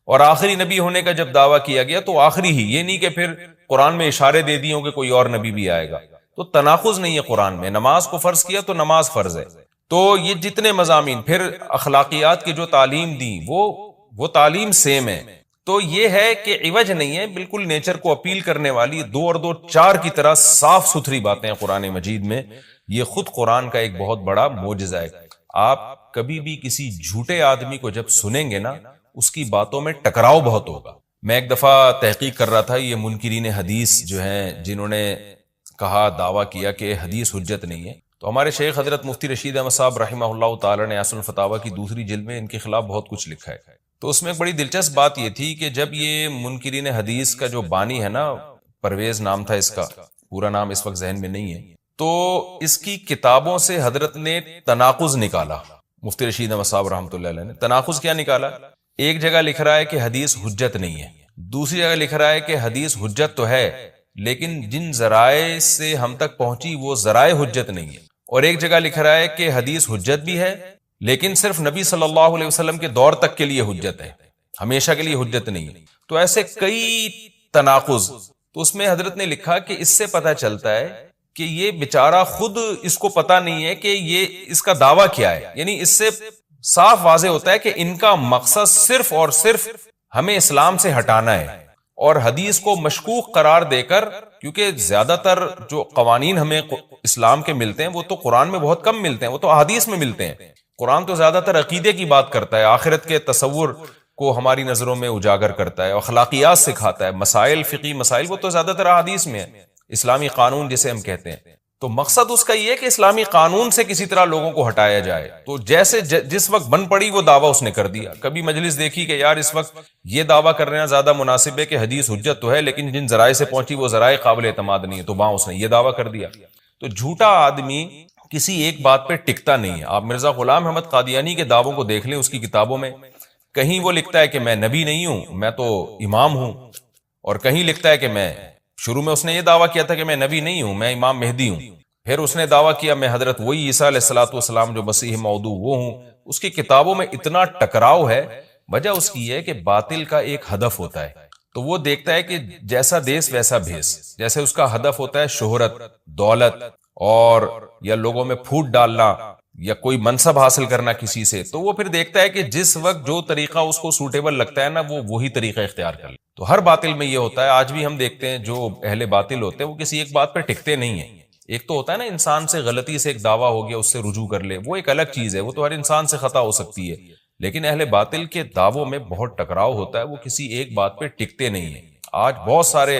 اور آخری نبی ہونے کا جب دعویٰ کیا گیا تو آخری ہی، یہ نہیں کہ پھر قرآن میں اشارے دے دیے ہوں کہ کوئی اور نبی بھی آئے گا. تو تناقض نہیں ہے قرآن میں. نماز کو فرض کیا تو نماز فرض ہے. تو یہ جتنے مضامین، پھر اخلاقیات کی جو تعلیم دی وہ تعلیم سیم ہے. تو یہ ہے کہ عوج نہیں ہے، بالکل نیچر کو اپیل کرنے والی 2 اور 2 4 کی طرح صاف ستھری باتیں ہیں قرآن مجید میں. یہ خود قرآن کا ایک بہت بڑا معجزہ ہے. آپ کبھی بھی کسی جھوٹے آدمی کو جب سنیں گے نا اس کی باتوں میں ٹکراؤ بہت ہوگا. میں ایک دفعہ تحقیق کر رہا تھا، یہ منکرین حدیث جو ہیں جنہوں نے کہا دعویٰ کیا کہ حدیث حجت نہیں ہے، تو ہمارے شیخ حضرت مفتی رشید احمد صاحب رحمہ اللہ تعالی نے اصل الفتاوی کی 2 جلد میں ان کے خلاف بہت کچھ لکھا ہے. تو اس میں ایک بڑی دلچسپ بات یہ تھی کہ جب یہ منکرین حدیث کا جو بانی ہے نا، پرویز نام تھا اس کا، پورا نام اس وقت ذہن میں نہیں ہے، تو اس کی کتابوں سے حضرت نے تناقض نکالا. مفتی رشید احمد صاحب رحمۃ اللہ علیہ نے تناقض کیا نکالا؟ ایک جگہ لکھ رہا ہے کہ حدیث حجت نہیں ہے، دوسری جگہ لکھ رہا ہے کہ حدیث حجت تو ہے لیکن جن ذرائع سے ہم تک پہنچی وہ ذرائع حجت نہیں ہے. اور ایک جگہ لکھ رہا ہے کہ حدیث حجت بھی ہے لیکن صرف نبی صلی اللہ علیہ وسلم کے دور تک کے لیے حجت ہے، ہمیشہ کے لیے حجت نہیں ہے۔ تو ایسے کئی تناقض، تو اس میں حضرت نے لکھا کہ اس سے پتہ چلتا ہے کہ یہ بیچارہ خود اس کو پتہ نہیں ہے کہ یہ اس کا دعویٰ کیا ہے، یعنی اس سے صاف واضح ہوتا ہے کہ ان کا مقصد صرف اور صرف ہمیں اسلام سے ہٹانا ہے، اور حدیث کو مشکوک قرار دے کر، کیونکہ زیادہ تر جو قوانین ہمیں اسلام کے ملتے ہیں وہ تو قرآن میں بہت کم ملتے ہیں، وہ تو احادیث میں ملتے ہیں۔ قرآن تو زیادہ تر عقیدے کی بات کرتا ہے، آخرت کے تصور کو ہماری نظروں میں اجاگر کرتا ہے، اخلاقیات سکھاتا ہے، مسائل، فقہی مسائل، وہ تو زیادہ تر احادیث میں ہے، اسلامی قانون جسے ہم کہتے ہیں۔ تو مقصد اس کا یہ ہے کہ اسلامی قانون سے کسی طرح لوگوں کو ہٹایا جائے۔ تو جیسے جس وقت بن پڑی وہ دعویٰ اس نے کر دیا۔ کبھی مجلس دیکھی کہ یار اس وقت یہ دعویٰ کر رہے ہیں زیادہ مناسب ہے کہ حدیث حجت تو ہے، لیکن جن ذرائع سے پہنچی وہ ذرائع قابل اعتماد نہیں ہے، تو وہاں اس نے یہ دعویٰ کر دیا۔ تو جھوٹا آدمی کسی ایک بات پہ ٹکتا نہیں ہے۔ آپ مرزا غلام احمد قادیانی کے دعووں کو دیکھ لیں، اس کی کتابوں میں کہیں وہ لکھتا ہے کہ میں نبی نہیں ہوں، میں تو امام ہوں، اور کہیں لکھتا ہے کہ میں، شروع میں اس نے یہ دعویٰ کیا تھا کہ میں نبی نہیں ہوں، میں امام مہدی ہوں، پھر اس نے دعویٰ کیا میں حضرت وہی عیسیٰ علیہ الصلوۃ والسلام جو مسیح موعود وہ ہوں۔ اس کی کتابوں میں اتنا ٹکراؤ ہے، وجہ اس کی ہے کہ باطل کا ایک ہدف ہوتا ہے، تو وہ دیکھتا ہے کہ جیسا دیس ویسا بھیس، جیسے اس کا ہدف ہوتا ہے شہرت، دولت، اور یا لوگوں میں پھوٹ ڈالنا، یا کوئی منصب حاصل کرنا کسی سے، تو وہ پھر دیکھتا ہے کہ جس وقت جو طریقہ اس کو سوٹیبل لگتا ہے نا، وہ وہی طریقہ اختیار کر لے۔ تو ہر باطل میں یہ ہوتا ہے، آج بھی ہم دیکھتے ہیں جو اہل باطل ہوتے ہیں وہ کسی ایک بات پہ ٹکتے نہیں ہیں۔ ایک تو ہوتا ہے نا انسان سے غلطی سے ایک دعویٰ ہو گیا اس سے رجوع کر لے، وہ ایک الگ چیز ہے، وہ تو ہر انسان سے خطا ہو سکتی ہے، لیکن اہل باطل کے دعووں میں بہت ٹکراؤ ہوتا ہے، وہ کسی ایک بات پہ ٹکتے نہیں ہیں۔ آج بہت سارے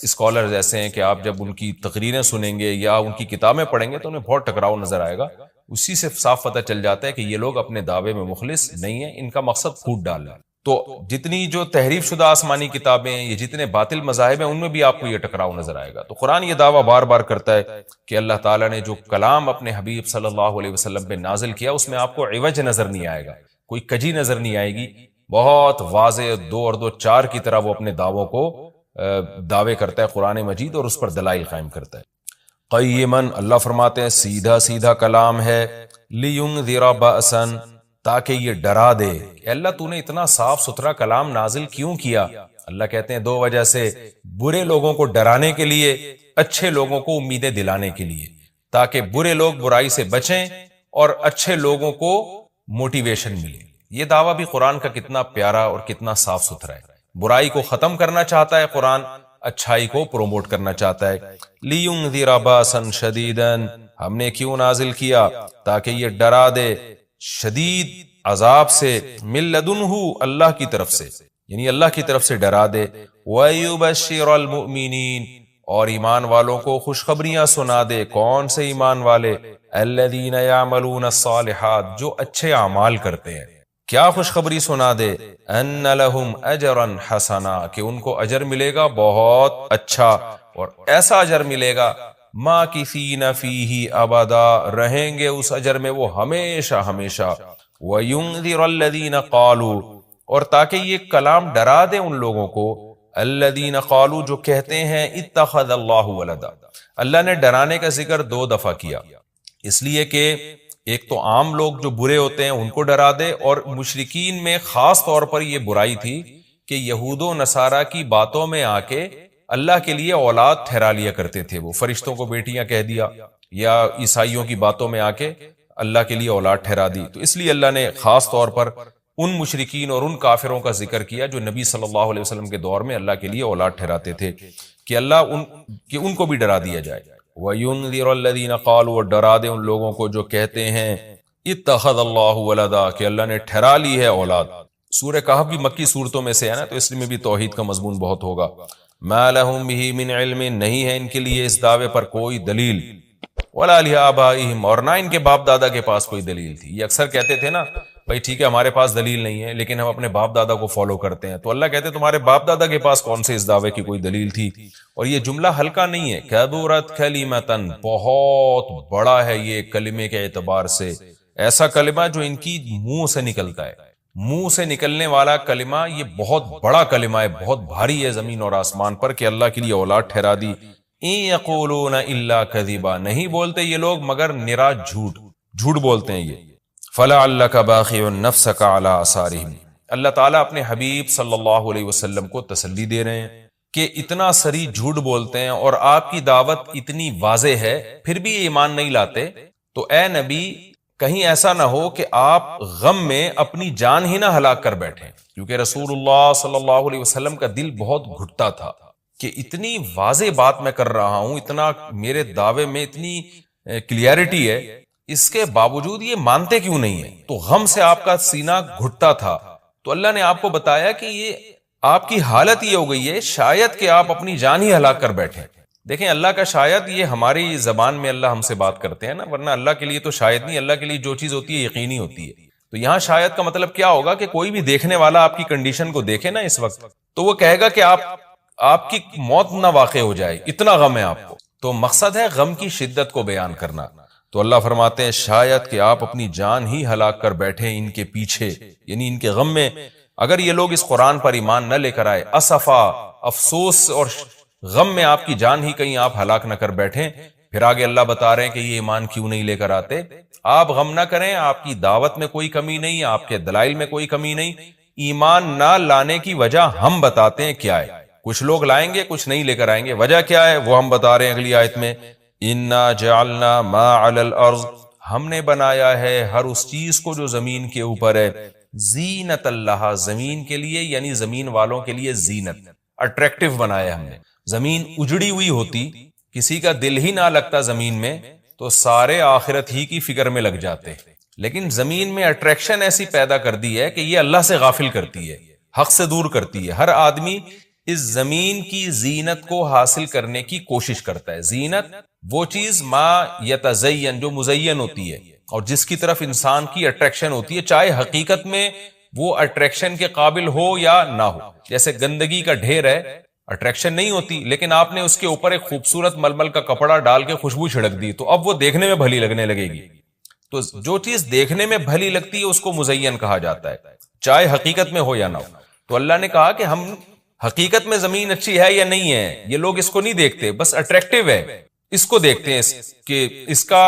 اسکالرز ایسے ہیں کہ آپ جب ان کی تقریریں سنیں گے یا ان کی کتابیں پڑھیں گے تو انہیں بہت ٹکراؤ نظر آئے گا۔ اسی سے صاف پتہ چل جاتا ہے کہ یہ لوگ اپنے دعوے میں مخلص نہیں ہیں، ان کا مقصد پھوٹ ڈالنا ہے۔ تو جتنی جو تحریف شدہ آسمانی کتابیں ہیں، یہ جتنے باطل مذاہب ہیں، ان میں بھی آپ کو یہ ٹکراؤ نظر آئے گا۔ تو قرآن یہ دعویٰ بار بار کرتا ہے کہ اللہ تعالیٰ نے جو کلام اپنے حبیب صلی اللہ علیہ وسلم پہ نازل کیا، اس میں آپ کو عوج نظر نہیں آئے گا، کوئی کجی نظر نہیں آئے گی، بہت واضح 2 اور 2 4 کی طرح وہ اپنے دعووں کو دعوے کرتا ہے قرآن مجید، اور اس پر دلائل قائم کرتا ہے۔ قیمن، اللہ فرماتے ہیں سیدھا سیدھا کلام ہے، لینذر بأسا، تاکہ یہ ڈرا دے۔ کہ اللہ تو نے اتنا صاف ستھرا کلام نازل کیوں کیا؟ اللہ کہتے ہیں 2 وجہ سے، برے لوگوں کو ڈرانے کے لیے، اچھے لوگوں کو امیدیں دلانے کے لیے، تاکہ برے لوگ برائی سے بچیں اور اچھے لوگوں کو موٹیویشن ملے۔ یہ دعویٰ بھی قرآن کا کتنا پیارا اور کتنا صاف ستھرا ہے۔ برائی کو ختم کرنا چاہتا ہے قرآن، اچھائی کو پروموٹ کرنا چاہتا ہے۔ لِيُنذِرَ بَأْسًا شَدِيدًا، ہم نے کیوں نازل کیا؟ تاکہ یہ ڈرا دے شدید عذاب سے، من لدنہ، اللہ کی طرف سے، یعنی اللہ کی طرف سے ڈرا دے۔ وَيُبَشِّرَ الْمُؤْمِنِينَ، اور ایمان والوں کو خوشخبریاں سنا دے۔ کون سے ایمان والے؟ الَّذِينَ يَعْمَلُونَ الصَّالِحَاتِ، جو اچھے اعمال کرتے ہیں۔ کیا خوشخبری سنا دے؟ ان لہم اجرا حسنا، کہ ان کو اجر ملے گا بہت اچھا، اور ایسا اجر ملے گا ماکثین فیہ ابدا، رہیں گے اس اجر میں وہ ہمیشہ ہمیشہ۔ وینذر الذین قالوا، اور تاکہ یہ کلام ڈرا دے ان لوگوں کو، الذین قالوا، جو کہتے ہیں اتخذ اللہ ولدا۔ اللہ نے ڈرانے کا ذکر 2 دفعہ کیا، اس لیے کہ ایک تو عام لوگ جو برے ہوتے ہیں ان کو ڈرا دے، اور مشرکین میں خاص طور پر یہ برائی تھی کہ یہود و نصارہ کی باتوں میں آ کے اللہ کے لیے اولاد ٹھہرا لیا کرتے تھے، وہ فرشتوں کو بیٹیاں کہہ دیا، یا عیسائیوں کی باتوں میں آ کے اللہ کے لیے اولاد ٹھہرا دی۔ تو اس لیے اللہ نے خاص طور پر ان مشرکین اور ان کافروں کا ذکر کیا جو نبی صلی اللہ علیہ وسلم کے دور میں اللہ کے لیے اولاد ٹھہراتے تھے، کہ ان کو بھی ڈرا دیا جائے۔ وَيُنذِرَ الَّذِينَ قَالُوا، اور ڈرا دے ان لوگوں کو جو کہتے ہیں اتخذ اللہ ولدا، کہ اللہ نے ٹھہرا لی ہے اولاد۔ سورہ کہف بھی مکی صورتوں میں سے ہے نا، تو اس میں بھی توحید کا مضمون بہت ہوگا۔ ما لہم بہ من علم، نہیں ہے ان کے لیے اس دعوے پر کوئی دلیل، ولا لآبائہم، اور نہ ان کے باپ دادا کے پاس کوئی دلیل تھی۔ یہ اکثر کہتے تھے نا بھائی ٹھیک ہے ہمارے پاس دلیل نہیں ہے لیکن ہم اپنے باپ دادا کو فالو کرتے ہیں، تو اللہ کہتے تمہارے باپ دادا کے پاس کون سے اس دعوے کی کوئی دلیل تھی؟ اور یہ جملہ ہلکا نہیں ہے، کبرت کلمتن، بہت بڑا ہے یہ کلمے کے اعتبار سے، ایسا کلمہ جو ان کی منہ سے نکلتا ہے، منہ سے نکلنے والا کلمہ یہ بہت بڑا کلمہ ہے، بہت بھاری ہے زمین اور آسمان پر، کہ اللہ کے لیے اولاد ٹھہرا دی۔ ان یقولون الا کذبا، نہیں بولتے یہ لوگ مگر نرا جھوٹ بولتے ہیں یہ۔ فَلَعَلَّكَ بَاخِعٌ نَفْسَكَ عَلَىٰ آثَارِهِمْ۔ اللہ تعالیٰ اپنے حبیب صلی اللہ علیہ وسلم کو تسلی دے رہے ہیں کہ اتنا سری جھوٹ بولتے ہیں اور آپ کی دعوت اتنی واضح ہے پھر بھی ایمان نہیں لاتے، تو اے نبی کہیں ایسا نہ ہو کہ آپ غم میں اپنی جان ہی نہ ہلاک کر بیٹھیں، کیونکہ رسول اللہ صلی اللہ علیہ وسلم کا دل بہت گھٹتا تھا کہ اتنی واضح بات میں کر رہا ہوں، اتنا میرے دعوے میں اتنی کلیئرٹی ہے، اس کے باوجود یہ مانتے کیوں نہیں ہیں؟ تو غم سے آپ کا سینہ گھٹتا تھا، تو اللہ نے آپ کو بتایا کہ یہ آپ کی حالت یہ ہو گئی ہے شاید کہ آپ اپنی جان ہی ہلاک کر بیٹھیں۔ دیکھیں اللہ کا شاید یہ ہماری زبان میں اللہ ہم سے بات کرتے ہیں نا، ورنہ اللہ کے لیے تو شاید نہیں، اللہ کے لیے جو چیز ہوتی ہے یقینی ہوتی ہے۔ تو یہاں شاید کا مطلب کیا ہوگا کہ کوئی بھی دیکھنے والا آپ کی کنڈیشن کو دیکھے نا اس وقت، تو وہ کہے گا کہ آپ کی موت نہ واقع ہو جائے، اتنا غم ہے آپ کو۔ تو مقصد ہے غم کی شدت کو بیان کرنا۔ تو اللہ فرماتے ہیں شاید کہ آپ اپنی جان ہی ہلاک کر بیٹھے ان کے پیچھے، یعنی ان کے غم میں، اگر یہ لوگ اس قرآن پر ایمان نہ لے کر آئے، اسفا، افسوس اور غم میں آپ کی جان ہی کہیں آپ ہلاک نہ کر بیٹھیں۔ پھر آگے اللہ بتا رہے ہیں کہ یہ ایمان کیوں نہیں لے کر آتے۔ آپ غم نہ کریں، آپ کی دعوت میں کوئی کمی نہیں، آپ کے دلائل میں کوئی کمی نہیں، ایمان نہ لانے کی وجہ ہم بتاتے ہیں کیا ہے۔ کچھ لوگ لائیں گے، کچھ نہیں لے کر آئیں گے، وجہ کیا ہے وہ ہم بتا رہے ہیں اگلی آیت میں، اِنَّا جَعَلْنَا مَا عَلَى الْأَرْضِ، ہم نے بنایا ہے ہر اس چیز کو جو زمین کے اوپر ہے، زینت اللہ، زمین کے لیے یعنی زمین والوں کے لیے زینت، اٹریکٹیو بنایا ہم نے۔ زمین اجڑی ہوئی ہوتی، کسی کا دل ہی نہ لگتا زمین میں، تو سارے آخرت ہی کی فکر میں لگ جاتے، لیکن زمین میں اٹریکشن ایسی پیدا کر دی ہے کہ یہ اللہ سے غافل کرتی ہے، حق سے دور کرتی ہے۔ ہر آدمی اس زمین کی زینت کو حاصل کرنے کی کوشش کرتا ہے۔ زینت وہ چیز ما یتزین، جو مزین ہوتی ہے اور جس کی طرف انسان کی اٹریکشن ہوتی ہے، چاہے حقیقت میں وہ اٹریکشن کے قابل ہو یا نہ ہو۔ جیسے گندگی کا ڈھیر ہے، اٹریکشن نہیں ہوتی، لیکن آپ نے اس کے اوپر ایک خوبصورت ململ کا کپڑا ڈال کے خوشبو چھڑک دی تو اب وہ دیکھنے میں بھلی لگنے لگے گی۔ تو جو چیز دیکھنے میں بھلی لگتی ہے اس کو مزین کہا جاتا ہے، چاہے حقیقت میں ہو یا نہ ہو۔ تو اللہ نے کہا کہ ہم حقیقت میں زمین اچھی ہے یا نہیں ہے یہ لوگ اس کو نہیں دیکھتے، بس اٹریکٹیو ہے اس کو دیکھتے ہیں کہ اس کا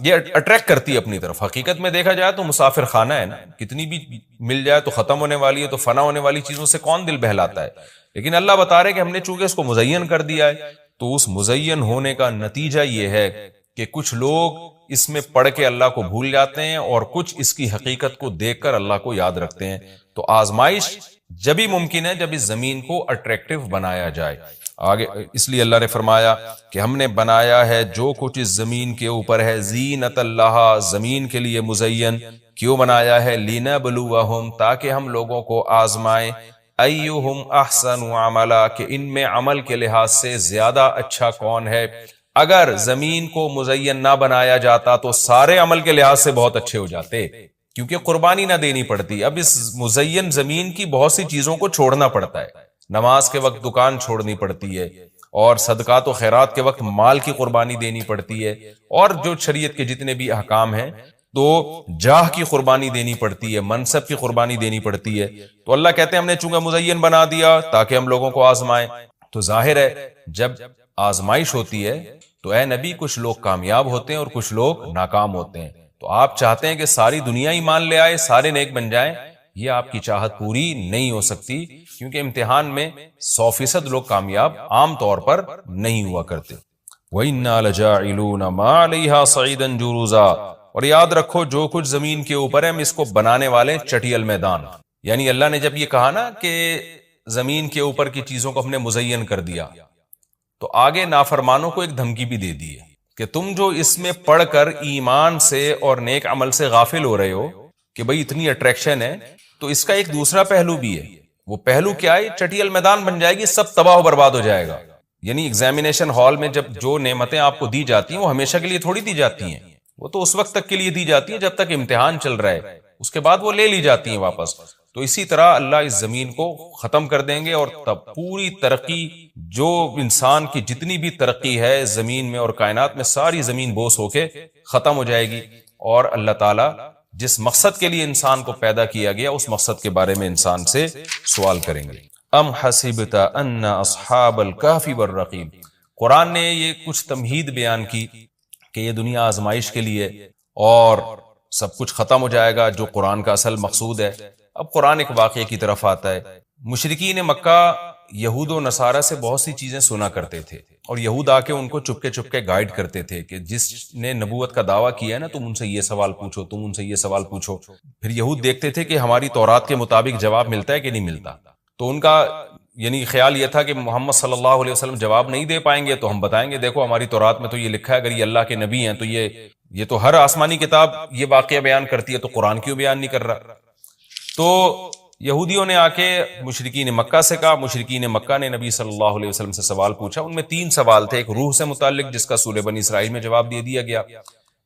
یہ اٹریکٹ کرتی ہے اپنی طرف۔ حقیقت میں دیکھا جائے تو مسافر خانہ ہے نا، کتنی بھی مل جائے تو ختم ہونے والی ہے، تو فنا ہونے والی چیزوں سے کون دل بہلاتا ہے، لیکن اللہ بتا رہے کہ ہم نے چونکہ اس کو مزین کر دیا ہے، تو اس مزین ہونے کا نتیجہ یہ ہے کہ کچھ لوگ اس میں پڑھ کے اللہ کو بھول جاتے ہیں اور کچھ اس کی حقیقت کو دیکھ کر اللہ کو یاد رکھتے ہیں۔ تو آزمائش جبھی ممکن ہے جب اس زمین کو اٹریکٹیو بنایا جائے۔ آگے اس لیے اللہ نے فرمایا کہ ہم نے بنایا ہے جو کچھ اس زمین کے اوپر ہے، زینت اللہ، زمین کے لیے مزین۔ کیوں بنایا ہے؟ لِنَبْلُوَهُمْ، تاکہ ہم لوگوں کو آزمائیں، ایہم احسن عملا، کہ ان میں عمل کے لحاظ سے زیادہ اچھا کون ہے۔ اگر زمین کو مزین نہ بنایا جاتا تو سارے عمل کے لحاظ سے بہت اچھے ہو جاتے، کیونکہ قربانی نہ دینی پڑتی۔ اب اس مزین زمین کی بہت سی چیزوں کو چھوڑنا پڑتا ہے، نماز کے وقت دکان چھوڑنی پڑتی ہے، اور صدقات و خیرات کے وقت مال کی قربانی دینی پڑتی ہے، اور جو شریعت کے جتنے بھی احکام ہیں تو جاہ کی قربانی دینی پڑتی ہے، منصب کی قربانی دینی پڑتی ہے۔ تو اللہ کہتے ہیں ہم نے چونکہ مزین بنا دیا تاکہ ہم لوگوں کو آزمائیں۔ تو ظاہر ہے جب آزمائش ہوتی ہے تو اے نبی کچھ لوگ کامیاب ہوتے ہیں اور کچھ لوگ ناکام ہوتے ہیں۔ تو آپ چاہتے ہیں کہ ساری دنیا ایمان لے آئے، سارے نیک بن جائیں، یہ آپ کی چاہت پوری نہیں ہو سکتی، کیونکہ امتحان میں 100% لوگ کامیاب عام طور پر نہیں ہوا کرتے۔ وَإِنَّا لَجَاعِلُونَ مَا عَلَيْهَا صَعِيدًا جُرُزًا، اور یاد رکھو جو کچھ زمین کے اوپر ہے ہم اس کو بنانے والے چٹیل میدان۔ یعنی اللہ نے جب یہ کہا نا کہ زمین کے اوپر کی چیزوں کو ہم نے مزین کر دیا، تو آگے نافرمانوں کو ایک دھمکی بھی دے دی ہے کہ تم جو اس میں پڑھ کر ایمان سے اور نیک عمل سے غافل ہو رہے ہو کہ بھئی اتنی اٹریکشن ہے، تو اس کا ایک دوسرا پہلو بھی ہے۔ وہ پہلو کیا ہے؟ چٹیل میدان بن جائے گی، سب تباہ و برباد ہو جائے گا۔ یعنی ایگزامینیشن ہال میں جب جو نعمتیں آپ کو دی جاتی ہیں وہ ہمیشہ کے لیے تھوڑی دی جاتی ہیں، وہ تو اس وقت تک کے لیے دی جاتی ہیں جب تک امتحان چل رہا ہے، اس کے بعد وہ لے لی جاتی ہیں واپس۔ تو اسی طرح اللہ اس زمین کو ختم کر دیں گے، اور تب پوری ترقی، جو انسان کی جتنی بھی ترقی ہے زمین میں اور کائنات میں، ساری زمین بوس ہو کے ختم ہو جائے گی، اور اللہ تعالیٰ جس مقصد کے لیے انسان کو پیدا کیا گیا اس مقصد کے بارے میں انسان سے سوال کریں گے۔ ام حسبت ان اصحاب الکہف والرقیم، قرآن نے یہ کچھ تمہید بیان کی کہ یہ دنیا آزمائش کے لیے، اور سب کچھ ختم ہو جائے گا جو قرآن کا اصل مقصود ہے۔ اب قرآن ایک واقعے کی طرف آتا ہے۔ مشرکین مکہ یہود و نصارہ سے بہت سی چیزیں سنا کرتے تھے، اور یہود آ کے ان کو چپ کے گائیڈ کرتے تھے کہ جس نے نبوت کا دعویٰ کیا ہے نا، تم ان سے یہ سوال پوچھو، تم ان سے یہ سوال پوچھو۔ پھر یہود دیکھتے تھے کہ ہماری تورات کے مطابق جواب ملتا ہے کہ نہیں ملتا، تو ان کا یعنی خیال یہ تھا کہ محمد صلی اللہ علیہ وسلم جواب نہیں دے پائیں گے تو ہم بتائیں گے دیکھو ہماری تورات میں تو یہ لکھا ہے، اگر یہ اللہ کے نبی ہیں تو یہ تو ہر آسمانی کتاب یہ واقعہ بیان کرتی ہے، تو قرآن کیوں بیان نہیں کر رہا؟ تو یہودیوں نے آ کے مشرکین مکہ سے کہا، مشرکین مکہ نے نبی صلی اللہ علیہ وسلم سے سوال پوچھا۔ ان میں 3 سوال تھے، ایک روح سے متعلق جس کا سورہ بنی اسرائیل میں جواب دے دیا گیا،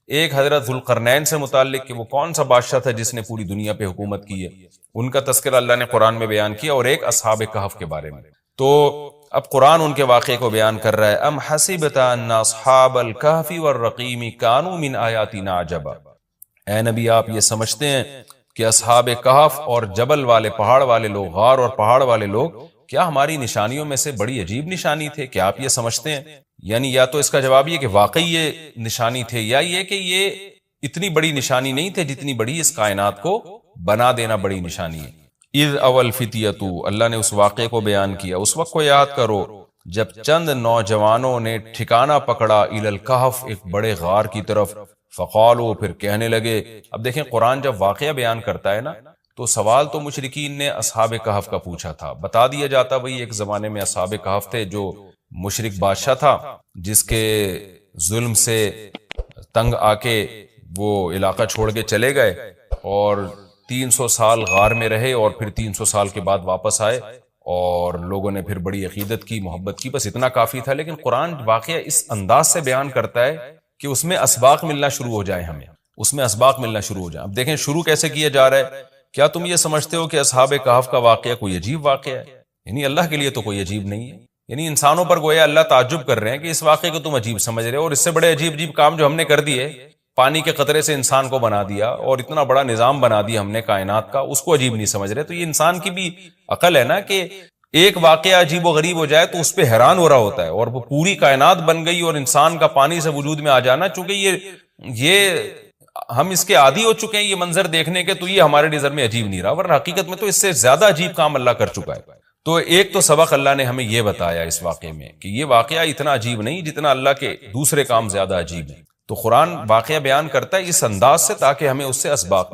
ایک حضرت ذوالقرنین سے متعلق کہ وہ کون سا بادشاہ تھا جس نے پوری دنیا پہ حکومت کی ہے، ان کا تذکرہ اللہ نے قرآن میں بیان کیا، اور ایک اصحاب کہف کے بارے میں۔ تو اب قرآن ان کے واقعے کو بیان کر رہا ہے۔ ام حسبت ان اصحاب الکہف والرقیم کانوا من آیاتنا عجبا، اے نبی آپ یہ سمجھتے ہیں کہ اصحاب کہف اور جبل والے پہاڑ والے لوگ، غار اور پہاڑ والے لوگ کیا ہماری نشانیوں میں سے بڑی عجیب نشانی تھے؟ کیا آپ یہ سمجھتے ہیں؟ یعنی یا تو اس کا جواب یہ کہ واقعی یہ نشانی تھے، یا یہ کہ یہ اتنی بڑی نشانی نہیں تھے جتنی بڑی اس کائنات کو بنا دینا بڑی نشانی ہے۔ اذ اول فتیتو، اللہ نے اس واقعے کو بیان کیا، اس وقت کو یاد کرو جب چند نوجوانوں نے ٹھکانہ پکڑا الی الکہف، ایک بڑے غار کی طرف، فقالو، پھر کہنے لگے۔ اب دیکھیں قرآن جب واقعہ بیان کرتا ہے نا تو سوال تو مشرکین نے اصحاب کہف کا پوچھا تھا، بتا دیا جاتا بھئی ایک زمانے میں اصحاب کہف تھے جو مشرک بادشاہ تھا جس کے ظلم سے تنگ آ کے وہ علاقہ چھوڑ کے چلے گئے، اور 300 سال غار میں رہے، اور پھر 300 سال کے بعد واپس آئے اور لوگوں نے پھر بڑی عقیدت کی، محبت کی، بس اتنا کافی تھا۔ لیکن قرآن واقعہ اس انداز سے بیان کرتا ہے کہ اس میں اسباق ملنا شروع ہو جائیں، ہمیں اس میں اسباق ملنا شروع ہو جائیں۔ اب دیکھیں شروع کیسے کیا جا رہا ہے، کیا تم یہ سمجھتے ہو کہ اصحاب کہف کا واقعہ کوئی عجیب واقعہ ہے؟ یعنی اللہ کے لیے تو کوئی عجیب نہیں ہے، یعنی انسانوں پر گویا اللہ تعجب کر رہے ہیں کہ اس واقعے کو تم عجیب سمجھ رہے ہو، اور اس سے بڑے عجیب عجیب کام جو ہم نے کر دیے، پانی کے قطرے سے انسان کو بنا دیا اور اتنا بڑا نظام بنا دیا ہم نے کائنات کا، اس کو عجیب نہیں سمجھ رہے۔ تو یہ انسان کی بھی عقل ہے نا کہ ایک واقعہ عجیب و غریب ہو جائے تو اس پہ حیران ہو رہا ہوتا ہے، اور وہ پوری کائنات بن گئی اور انسان کا پانی سے وجود میں آ جانا، چونکہ یہ ہم اس کے عادی ہو چکے ہیں یہ منظر دیکھنے کے، تو یہ ہمارے نظر میں عجیب نہیں رہا، ورنہ حقیقت میں تو اس سے زیادہ عجیب کام اللہ کر چکا ہے۔ تو ایک تو سبق اللہ نے ہمیں یہ بتایا اس واقعے میں کہ یہ واقعہ اتنا عجیب نہیں جتنا اللہ کے دوسرے کام زیادہ عجیب ہیں۔ تو قرآن واقعہ بیان کرتا ہے اس انداز سے تاکہ ہمیں اس سے اسباق